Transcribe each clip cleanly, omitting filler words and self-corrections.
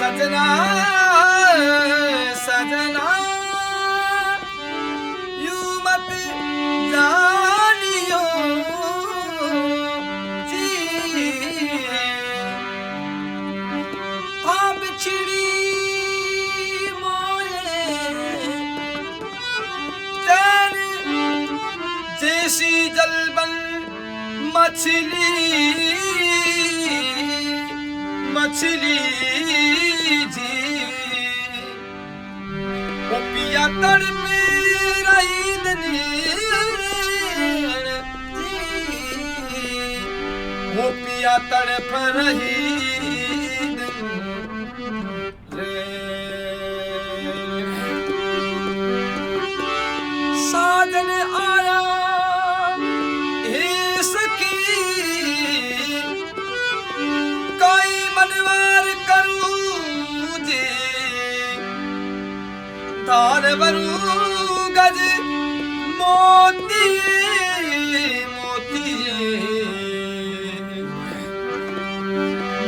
सजना सजना यूं मत जानियो जी आप छिड़ी मोले तैन जैसी जलबन मछली मछली जी वो पिया तड़प रही दनी वो पिया तड़प रही साजन आया हे सखी कोई मनवार करूं जे धान भरूं गज मोती मोती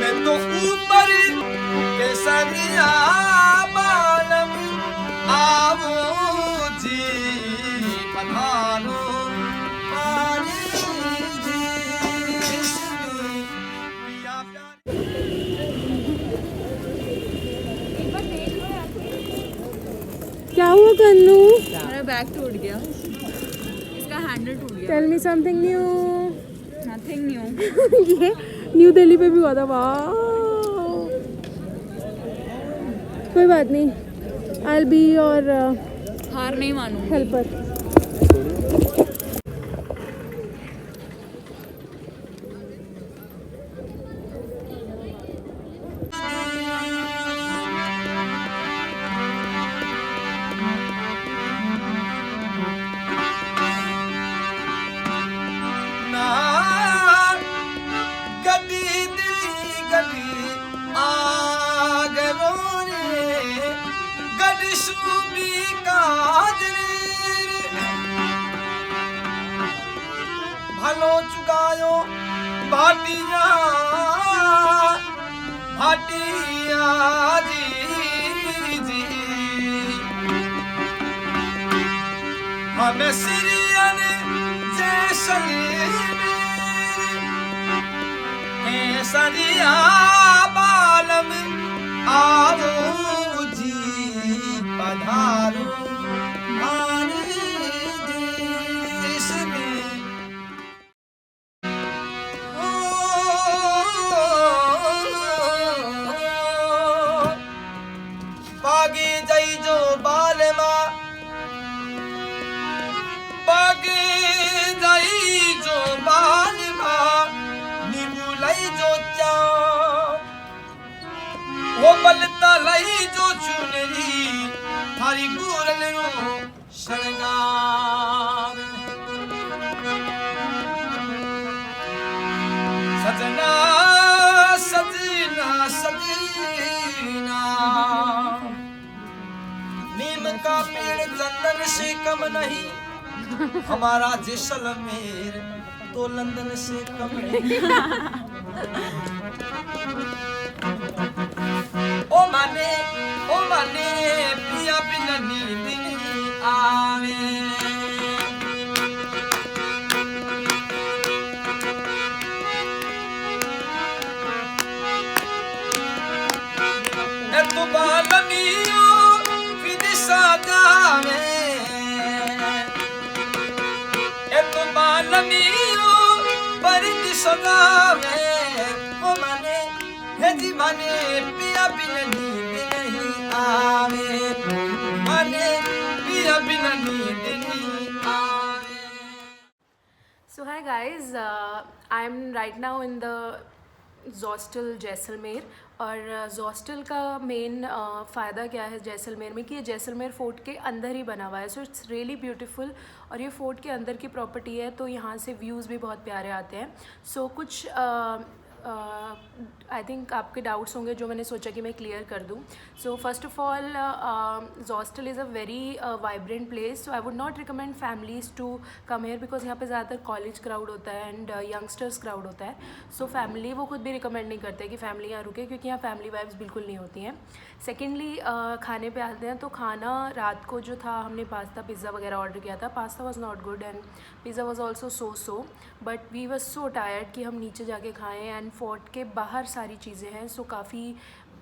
मैं तो ऊपर केसरिया बालम आवो जी पधारो क्या हुआ कन्नू? मेरा बैग टूट गया, इसका हैंडल टूट गया। Tell me something new. Nothing new. ये न्यू दिल्ली पे भी हुआ था। वाह, कोई बात नहीं, आई विल बी योर हार नहीं मानूंगी। हेल्पर। भलो चुकायो भाटिया भाटिया जी जी हमें सिरियन जैसलमेर सरिया बालम आवो जी पधारो बलता लई जो चुनरी थारी गुरल रो शृंगार सजना सजना सजना नीम का पेड़ चंदन से कम नहीं हमारा जैसलमेर तो लंदन से कम नहीं ओ माने पिया बिना नींद नहीं आवे ए तू बालनियो विदिशा जावे ए तू बालनियो परिदिशा जावे ओ माने है जी माने पिया बिना नींद नहीं आवे माने पिया बिना नींद नहीं आवे। So hi guys, I'm right now in the hostel Jaisalmer. और हॉस्टल का मेन फ़ायदा क्या है जैसलमेर में कि ये जैसलमेर फ़ोर्ट के अंदर ही बना हुआ है, सो इट्स रियली ब्यूटीफुल। और ये फ़ोर्ट के अंदर की प्रॉपर्टी है तो यहाँ से व्यूज़ भी बहुत प्यारे आते हैं। सो कुछ आई थिंक आपके डाउट्स होंगे जो मैंने सोचा कि मैं क्लियर कर दूँ। So first of all hostel is a very vibrant place, so I would not recommend families to come here because यहाँ पे ज़्यादातर कॉलेज क्राउड होता है एंड यंगस्टर्स क्राउड होता है। सो फैमिली वो खुद भी रिकमेंड नहीं करते कि फैमिली यहाँ रुके, क्योंकि यहाँ फैमिली वाइब्स बिल्कुल नहीं होती हैं। सेकेंडली खाने पे आते हैं, तो खाना रात को जो था हमने पास्ता पिज़्ज़ा वगैरह ऑर्डर किया था। Pasta was not good and pizza was also so but we was so tired कि हम नीचे जाके खाएँ। एंड फोर्ट के बाहर सारी चीज़ें हैं, सो काफ़ी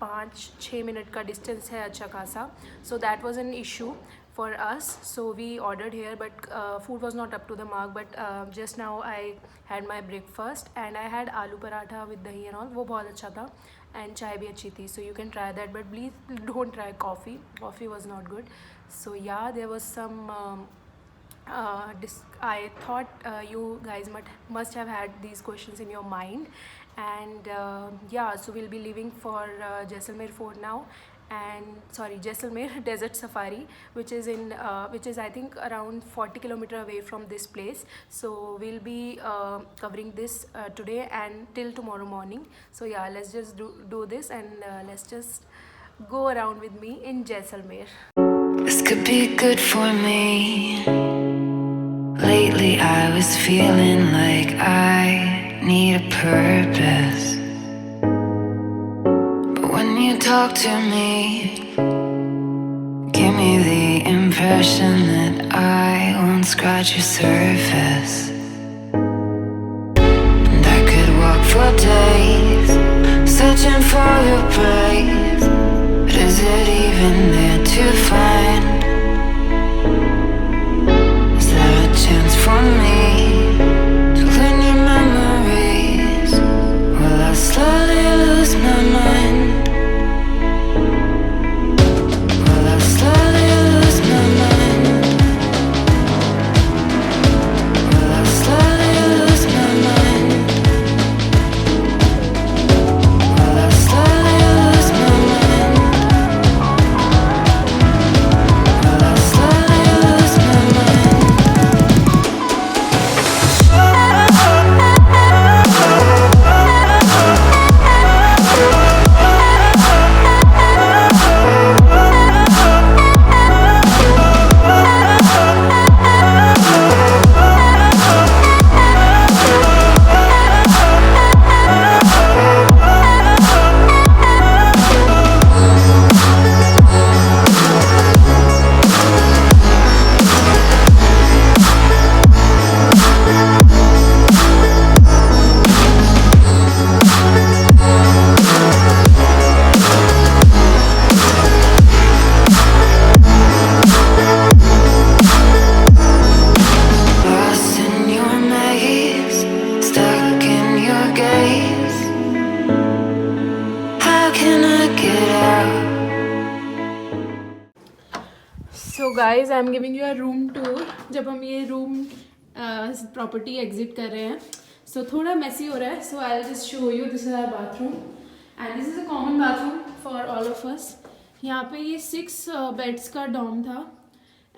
5-6 मिनट का डिस्टेंस है अच्छा खासा, so that was an issue for us, so we ordered here but food was not up to the mark. But just now I had my breakfast and I had aloo paratha with dahi and all, वो बहुत अच्छा था and चाय भी अच्छी थी, so you can try that but please don't try coffee was not good. So yeah, there was some I thought you guys must have had these questions in your mind and yeah, so we'll be leaving for Jaisalmer Fort now and Jaisalmer Desert Safari, which is I think around 40 kilometers away from this place. So we'll be covering this today and till tomorrow morning. So yeah, let's just do this and let's just go around with me in Jaisalmer. This could be good for me. Lately I was feeling like I need a purpose. When you talk to me, give me the impression that I won't scratch your surface. And I could walk for days, searching for your praise. But is it even there to find? Is there a chance for me to learn your memories? Will I slowly lose my mind? So guys, I am giving you a room tour. जब हम ये room property exit कर रहे हैं, so थोड़ा Messi हो रहा है, so I'll just show you. This is our bathroom and this is a common bathroom for all of us. यहाँ पे ये 6 बेड्स का डॉम था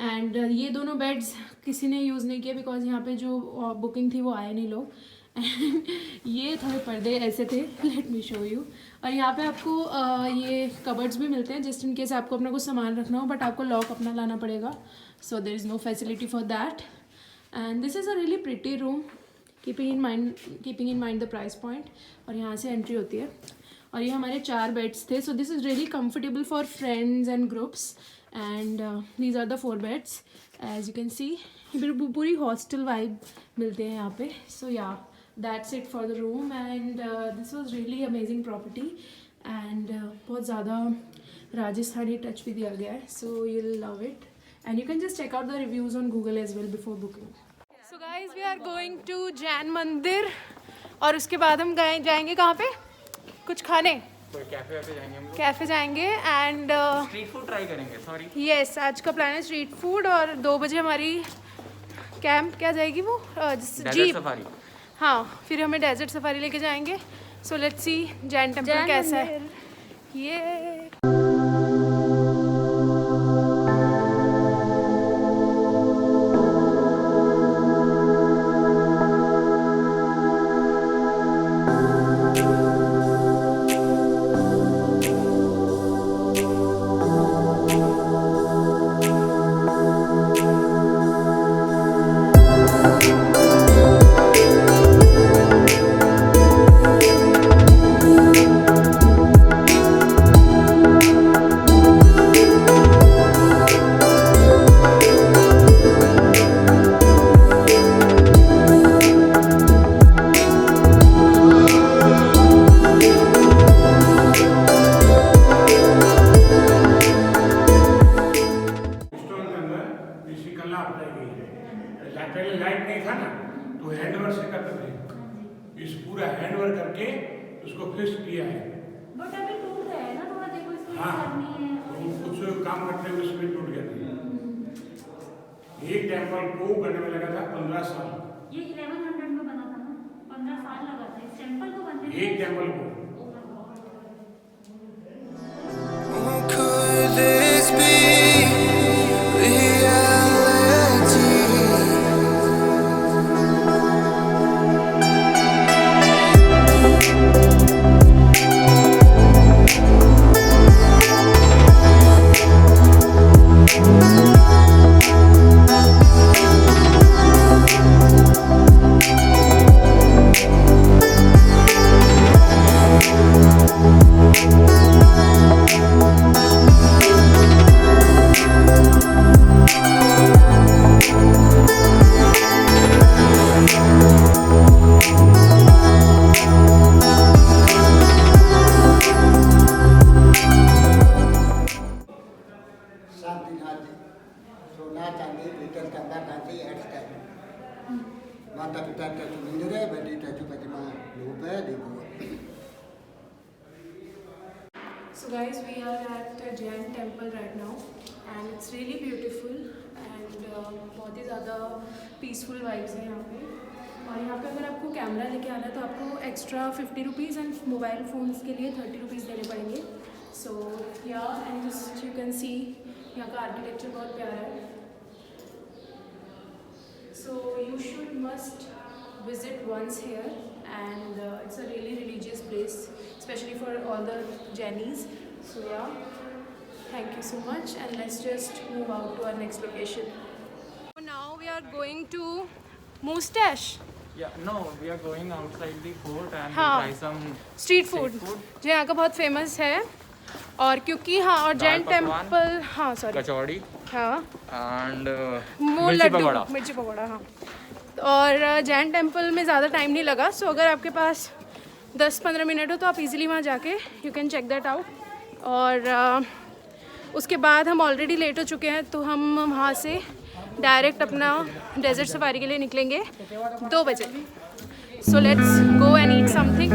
एंड ये दोनों बेड्स किसी ने यूज़ नहीं किया बिकॉज यहाँ पे जो बुकिंग थी वो आए नहीं लोग एंड ये थोड़े पर्दे ऐसे थे, लेट मी शो यू। और यहाँ पे आपको ये कबर्ड्स भी मिलते हैं जस्ट इन केस आपको अपना कुछ सामान रखना हो, बट आपको लॉक अपना लाना पड़ेगा, so there is no facility for that. And this is a really pretty room keeping in mind the price point. और यहाँ से एंट्री होती है और ये हमारे 4 बेड्स थे, so this is really comfortable for friends and groups and these are the 4 beds as you can see. पूरी हॉस्टल वाइब मिलते हैं यहाँ पे। सो या that's it for the room and this was really amazing property and बहुत ज़्यादा Rajasthani touch भी दिया गया है, so you'll love it and you can just check out the reviews on Google as well before booking. So guys, we are going to Jain मंदिर और उसके बाद हम जाएंगे कहाँ पे कुछ खाने, कैफे जाएंगे एंड स्ट्रीट फूड ट्राई करेंगे। सॉरी यस, आज का प्लान है स्ट्रीट फूड और 2 बजे हमारी कैंप क्या जाएगी वो जीप सफारी। हाँ, फिर हमें डेजर्ट सफारी लेके जाएंगे so let's see Jain temple कैसा है ये। पहले लाइट नहीं था ना तो हैंडवर्क से करते थे, इस पूरा हैंडवर्क करके उसको फिक्स किया है। बट अभी टूट गया है ना थोड़ा, देखो इसको हाँ, करनी है। तो कुछ काम करते हुए इसमें टूट गया था। एक टेम्पल को बनने में लगा था 15 साल। ये 1100 में बना था ना, 15 साल लगा था इस टेम्पल को बनने में। एक टेम्पल को। Could this be reality? सोना चांदी पीतल तांबा कांसी हेयर माता पिता टैचू मंदिर है, बड़ी टैचू प्रतिमा रूप है, देखो। So guys, we are at Jain temple right now and it's really beautiful and बहुत ही ज़्यादा peaceful vibes हैं यहाँ पे। और यहाँ पे अगर आपको कैमरा लेके आना है तो आपको extra 50 rupees and mobile phones के लिए 30 रुपीज़ देने पड़ेंगे। सो या एंड जस्ट यू कैन सी यहाँ का आर्किटेक्चर बहुत प्यारा है। So you should must visit once here and it's a really religious place, especially for all the Jainis. So yeah, thank you so much and let's just move out to our next location. Now we are going to Moustache. Yeah, no, we are going outside the fort and हाँ, try some street food जो यहाँ का बहुत famous है। और क्योंकि हाँ और जैन टेम्पल हाँ सॉरी कचौड़ी हाँ and मिर्ची पकौड़ा हाँ। और जैन टेम्पल में ज़्यादा टाइम नहीं लगा, सो अगर आपके पास 10-15 मिनट हो तो आप इजीली वहाँ जाके you can check that out. और उसके बाद हम ऑलरेडी लेट हो चुके हैं तो हम वहाँ से डायरेक्ट अपना डेजर्ट सफारी के लिए निकलेंगे 2 बजे। So let's go and eat something